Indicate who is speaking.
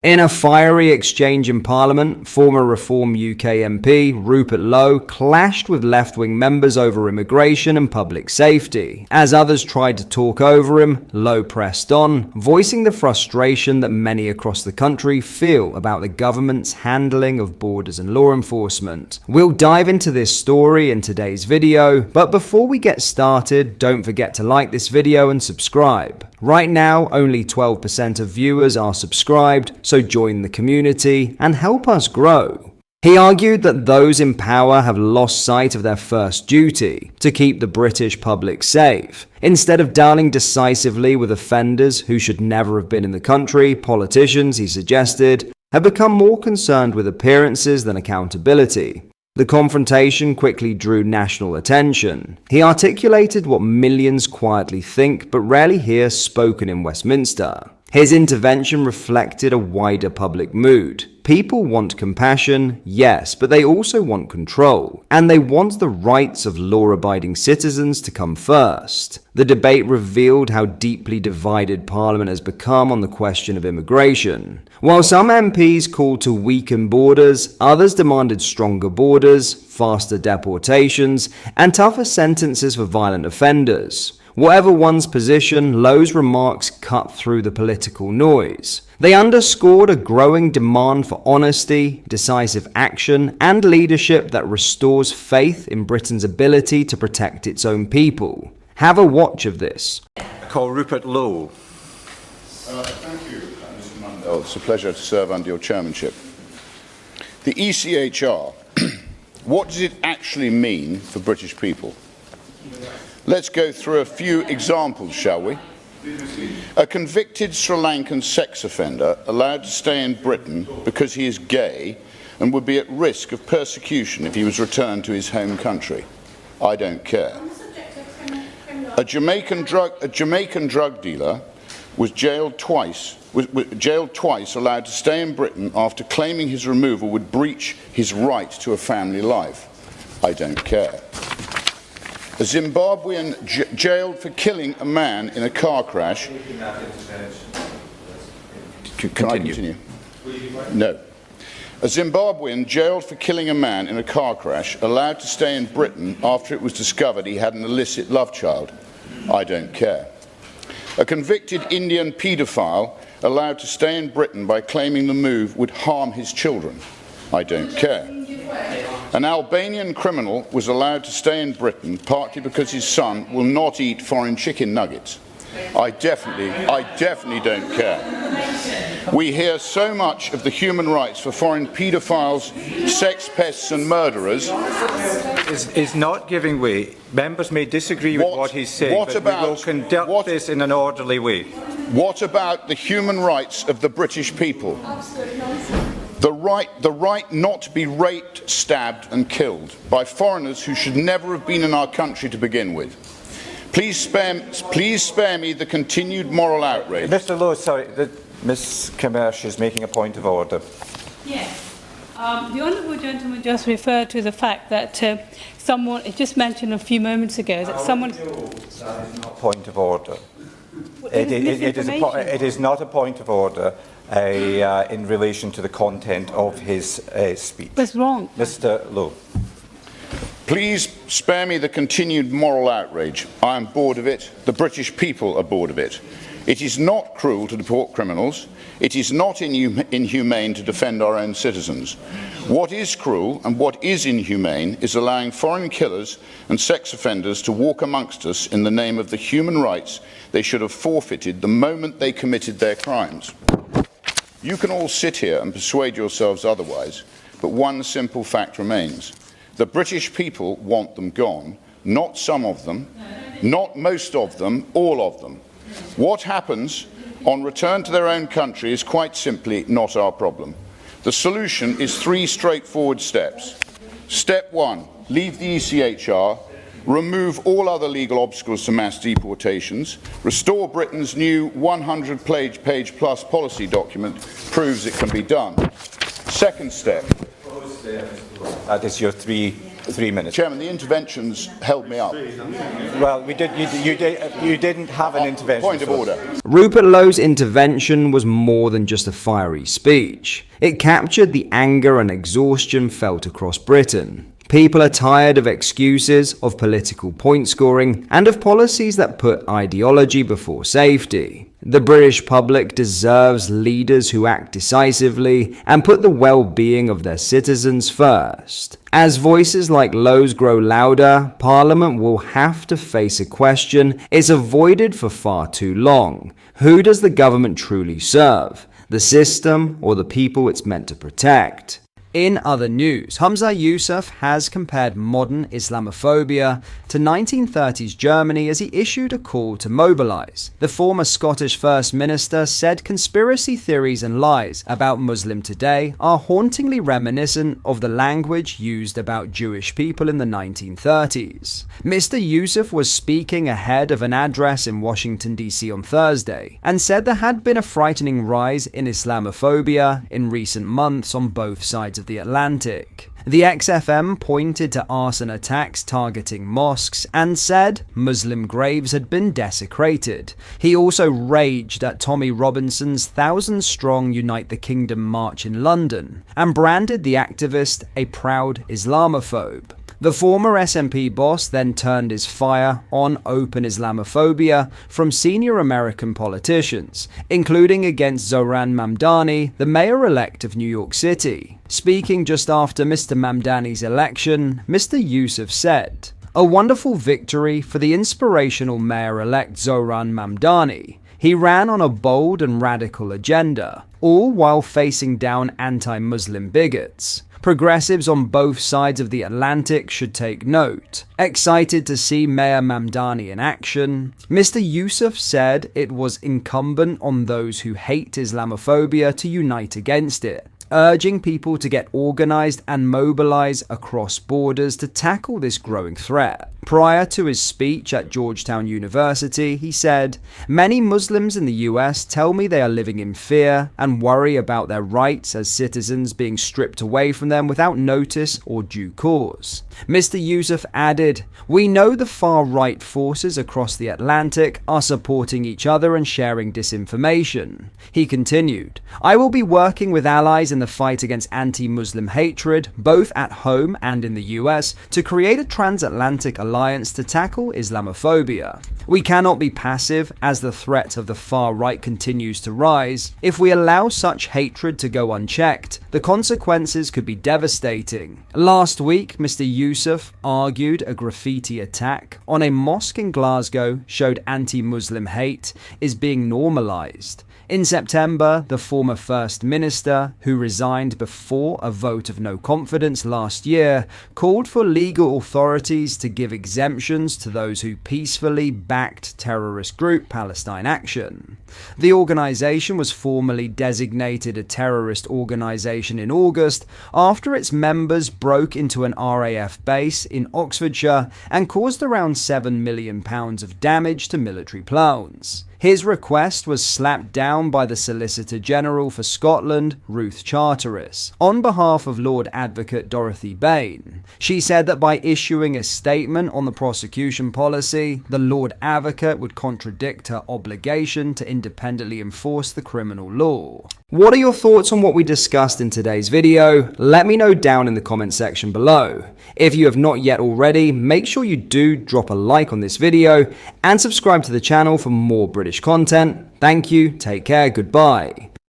Speaker 1: In a fiery exchange in Parliament, former Reform UK MP Rupert Lowe clashed with left-wing members over immigration and public safety. As others tried to talk over him, Lowe pressed on, voicing the frustration that many across the country feel about the government's handling of borders and law enforcement. We'll dive into this story in today's video, but before we get started, don't forget to like this video and subscribe. Right now, only 12% of viewers are subscribed, so join the community and help us grow. He argued that those in power have lost sight of their first duty, to keep the British public safe. Instead of dealing decisively with offenders who should never have been in the country, politicians, he suggested, have become more concerned with appearances than accountability. The confrontation quickly drew national attention. He articulated what millions quietly think but rarely hear spoken in Westminster. His intervention reflected a wider public mood. People want compassion, yes, but they also want control, and they want the rights of law-abiding citizens to come first. The debate revealed how deeply divided Parliament has become on the question of immigration. While some MPs called to weaken borders, others demanded stronger borders, faster deportations, and tougher sentences for violent offenders. Whatever one's position, Lowe's remarks cut through the political noise. They underscored a growing demand for honesty, decisive action, and leadership that restores faith in Britain's ability to protect its own people. Have a watch of this.
Speaker 2: I call Rupert Lowe.
Speaker 3: Thank you, Mr. Mundell. It's a pleasure to serve under your chairmanship. The ECHR, what does it actually mean for British people? Let's go through a few examples, shall we? A convicted Sri Lankan sex offender allowed to stay in Britain because he is gay and would be at risk of persecution if he was returned to his home country. I don't care. A Jamaican drug dealer was jailed twice, allowed to stay in Britain after claiming his removal would breach his right to a family life. I don't care. A Zimbabwean jailed for killing a man in a car crash. Can I continue? No. A Zimbabwean jailed for killing a man in a car crash, allowed to stay in Britain after it was discovered he had an illicit love child. I don't care. A convicted Indian paedophile allowed to stay in Britain by claiming the move would harm his children. I don't care. An Albanian criminal was allowed to stay in Britain partly because his son will not eat foreign chicken nuggets. I definitely don't care. We hear so much of the human rights for foreign paedophiles, sex pests and murderers.
Speaker 2: Is not giving way. Members may disagree with what he's saying, but we will conduct this in an orderly way.
Speaker 3: What about the human rights of the British people? The right not to be raped, stabbed and killed by foreigners who should never have been in our country to begin with. Please spare me the continued moral outrage.
Speaker 2: Mr. Lowe, sorry, Ms. Commerce is making a point of order.
Speaker 4: Yes. The honourable gentleman just referred to the fact that someone, it just mentioned a few moments ago, that someone...
Speaker 2: That is not a point of order. It is not a point of order in relation to the content of his speech.
Speaker 4: What's wrong?
Speaker 2: Mr. Lowe.
Speaker 3: Please spare me the continued moral outrage. I am bored of it. The British people are bored of it. It is not cruel to deport criminals. It is not inhumane to defend our own citizens. What is cruel and what is inhumane is allowing foreign killers and sex offenders to walk amongst us in the name of the human rights they should have forfeited the moment they committed their crimes. You can all sit here and persuade yourselves otherwise, but one simple fact remains. The British people want them gone, not some of them, not most of them, all of them. What happens on return to their own country is quite simply not our problem. The solution is three straightforward steps. Step one, leave the ECHR, remove all other legal obstacles to mass deportations, restore Britain's new 100-page plus policy document proves it can be done. Second step.
Speaker 2: That is your three 3 minutes.
Speaker 3: Chairman, the interventions held me up.
Speaker 2: Well, you didn't have an intervention.
Speaker 3: Point of order.
Speaker 1: Rupert Lowe's intervention was more than just a fiery speech. It captured the anger and exhaustion felt across Britain. People are tired of excuses, of political point scoring, and of policies that put ideology before safety. The British public deserves leaders who act decisively and put the well-being of their citizens first. As voices like Lowe's grow louder, Parliament will have to face a question it's avoided for far too long. Who does the government truly serve? The system or the people it's meant to protect? In other news, Hamza Yousaf has compared modern Islamophobia to 1930s Germany as he issued a call to mobilize. The former Scottish First Minister said conspiracy theories and lies about Muslim today are hauntingly reminiscent of the language used about Jewish people in the 1930s. Mr. Yousaf was speaking ahead of an address in Washington, D.C. on Thursday and said there had been a frightening rise in Islamophobia in recent months on both sides of the Atlantic. The XFM pointed to arson attacks targeting mosques and said Muslim graves had been desecrated. He also raged at Tommy Robinson's 1,000-strong Unite the Kingdom march in London and branded the activist a proud Islamophobe. The former SNP boss then turned his fire on open Islamophobia from senior American politicians, including against Zohran Mamdani, the mayor-elect of New York City. Speaking just after Mr. Mamdani's election, Mr. Yousaf said, "A wonderful victory for the inspirational mayor-elect Zohran Mamdani. He ran on a bold and radical agenda, all while facing down anti-Muslim bigots. Progressives on both sides of the Atlantic should take note. Excited to see Mayor Mamdani in action, Mr. Yousaf said it was incumbent on those who hate Islamophobia to unite against it, urging people to get organized and mobilize across borders to tackle this growing threat. Prior to his speech at Georgetown University, he said, "Many Muslims in the US tell me they are living in fear and worry about their rights as citizens being stripped away from them without notice or due cause." Mr. Yousaf added, "We know the far-right forces across the Atlantic are supporting each other and sharing disinformation." He continued, "I will be working with allies in the fight against anti-Muslim hatred, both at home and in the US, to create a transatlantic alliance to tackle Islamophobia. We cannot be passive as the threat of the far right continues to rise. If we allow such hatred to go unchecked, the consequences could be devastating." Last week, Mr. Yousaf argued a graffiti attack on a mosque in Glasgow showed anti-Muslim hate is being normalized. In September, the former First Minister, who resigned before a vote of no confidence last year, called for legal authorities to give exemptions to those who peacefully backed terrorist group Palestine Action. The organization was formally designated a terrorist organization in August after its members broke into an RAF base in Oxfordshire and caused around £7 million of damage to military planes. His request was slapped down by the Solicitor General for Scotland, Ruth Charteris, on behalf of Lord Advocate Dorothy Bain. She said that by issuing a statement on the prosecution policy, the Lord Advocate would contradict her obligation to independently enforce the criminal law. What are your thoughts on what we discussed in today's video? Let me know down in the comment section below. If you have not yet already, make sure you do drop a like on this video and subscribe to the channel for more British content. Thank you, take care, goodbye.